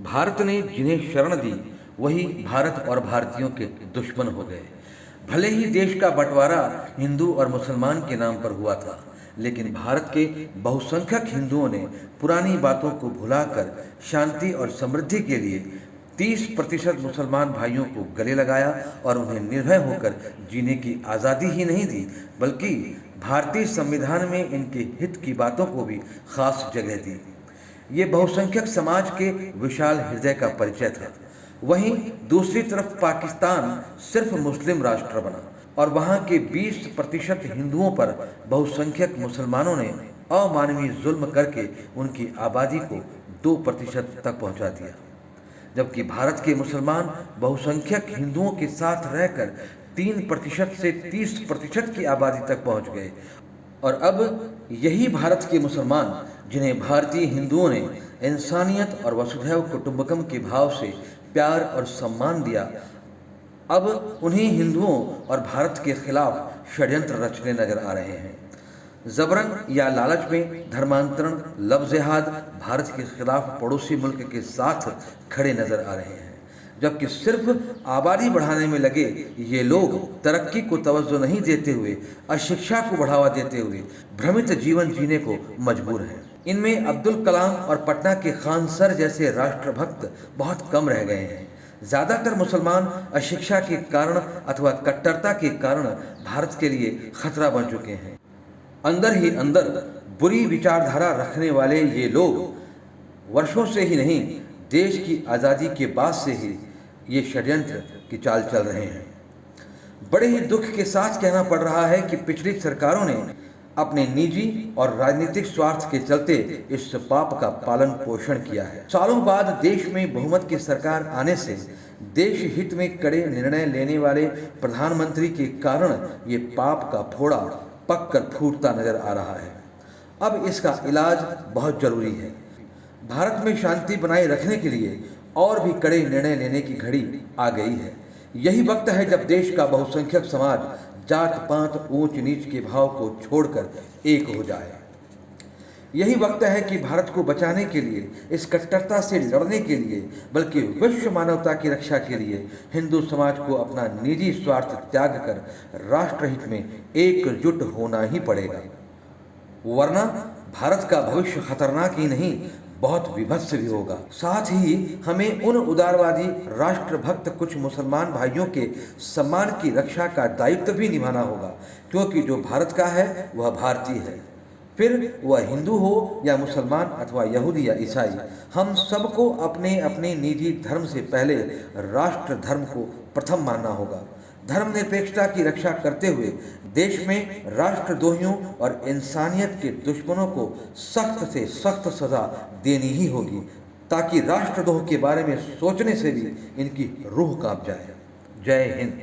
भारत ने जिन्हें शरण दी वही भारत और भारतीयों के दुश्मन हो गए। भले ही देश का बंटवारा हिंदू और मुसलमान के नाम पर हुआ था, लेकिन भारत के बहुसंख्यक हिंदुओं ने पुरानी बातों को भुलाकर शांति और समृद्धि के लिए 30% मुसलमान भाइयों को गले लगाया और उन्हें निर्भय होकर जीने की आज़ादी ही नहीं दी, बल्कि भारतीय संविधान में इनके हित की बातों को भी खास जगह दी। ये बहुसंख्यक समाज के विशाल हृदय का परिचय था। वहीं दूसरी तरफ पाकिस्तान सिर्फ मुस्लिम राष्ट्र बना और वहाँ के 20% हिंदुओं पर बहुसंख्यक मुसलमानों ने अमानवीय जुल्म करके उनकी आबादी को 2% तक पहुँचा दिया। जबकि भारत के मुसलमान बहुसंख्यक हिंदुओं के साथ रहकर 3% से 30% की आबादी तक पहुँच गए। और अब यही भारत के मुसलमान, जिन्हें भारतीय हिंदुओं ने इंसानियत और वसुधैव कुटुंबकम के भाव से प्यार और सम्मान दिया, अब उन्हीं हिंदुओं और भारत के खिलाफ षड्यंत्र रचने नजर आ रहे हैं। जबरन या लालच में धर्मांतरण, लव जिहाद भारत के खिलाफ पड़ोसी मुल्क के साथ खड़े नजर आ रहे हैं। जबकि सिर्फ आबादी बढ़ाने में लगे ये लोग तरक्की को तवज्जो नहीं देते हुए अशिक्षा को बढ़ावा देते हुए भ्रमित जीवन जीने को मजबूर हैं। इनमें अब्दुल कलाम और पटना के खान सर जैसे राष्ट्रभक्त बहुत कम रह गए हैं। ज़्यादातर मुसलमान अशिक्षा के कारण अथवा कट्टरता के कारण भारत के लिए खतरा बन चुके हैं। अंदर ही अंदर बुरी विचारधारा रखने वाले ये लोग वर्षों से ही नहीं, देश की आज़ादी के बाद से ही ये षड्यंत्र की चाल चल रहे हैं। बड़े ही दुख के साथ कहना पड़ रहा है कि पिछली सरकारों ने अपने निजी और राजनीतिक स्वार्थ के चलते इस पाप का पालन पोषण किया है। सालों बाद देश में बहुमत की सरकार आने से देश हित में कड़े निर्णय लेने वाले प्रधानमंत्री के कारण ये पाप का फोड़ा पक कर फूटता नजर आ रहा है। अब इसका इलाज बहुत जरूरी है। भारत में शांति बनाए रखने के लिए और भी कड़े निर्णय लेने की घड़ी आ गई है। यही वक्त है जब देश का बहुसंख्यक समाज जात पात ऊंच नीच के भाव को छोड़कर एक हो जाए। यही वक्त है कि भारत को बचाने के लिए, इस कट्टरता से लड़ने के लिए, बल्कि विश्व मानवता की रक्षा के लिए हिंदू समाज को अपना निजी स्वार्थ त्याग कर राष्ट्रहित में एकजुट होना ही पड़ेगा, वरना भारत का भविष्य खतरनाक ही नहीं बहुत विभत्स भी होगा। साथ ही हमें उन उदारवादी राष्ट्रभक्त कुछ मुसलमान भाइयों के सम्मान की रक्षा का दायित्व भी निभाना होगा, क्योंकि जो भारत का है वह भारतीय है। फिर वह हिंदू हो या मुसलमान अथवा यहूदी या ईसाई, हम सबको अपने अपने निजी धर्म से पहले राष्ट्र धर्म को प्रथम मानना होगा। धर्मनिरपेक्षता की रक्षा करते हुए देश में राष्ट्रद्रोहियों और इंसानियत के दुश्मनों को सख्त से सख्त सजा देनी ही होगी, ताकि राष्ट्रद्रोह के बारे में सोचने से भी इनकी रूह कांप जाए। जय हिंद।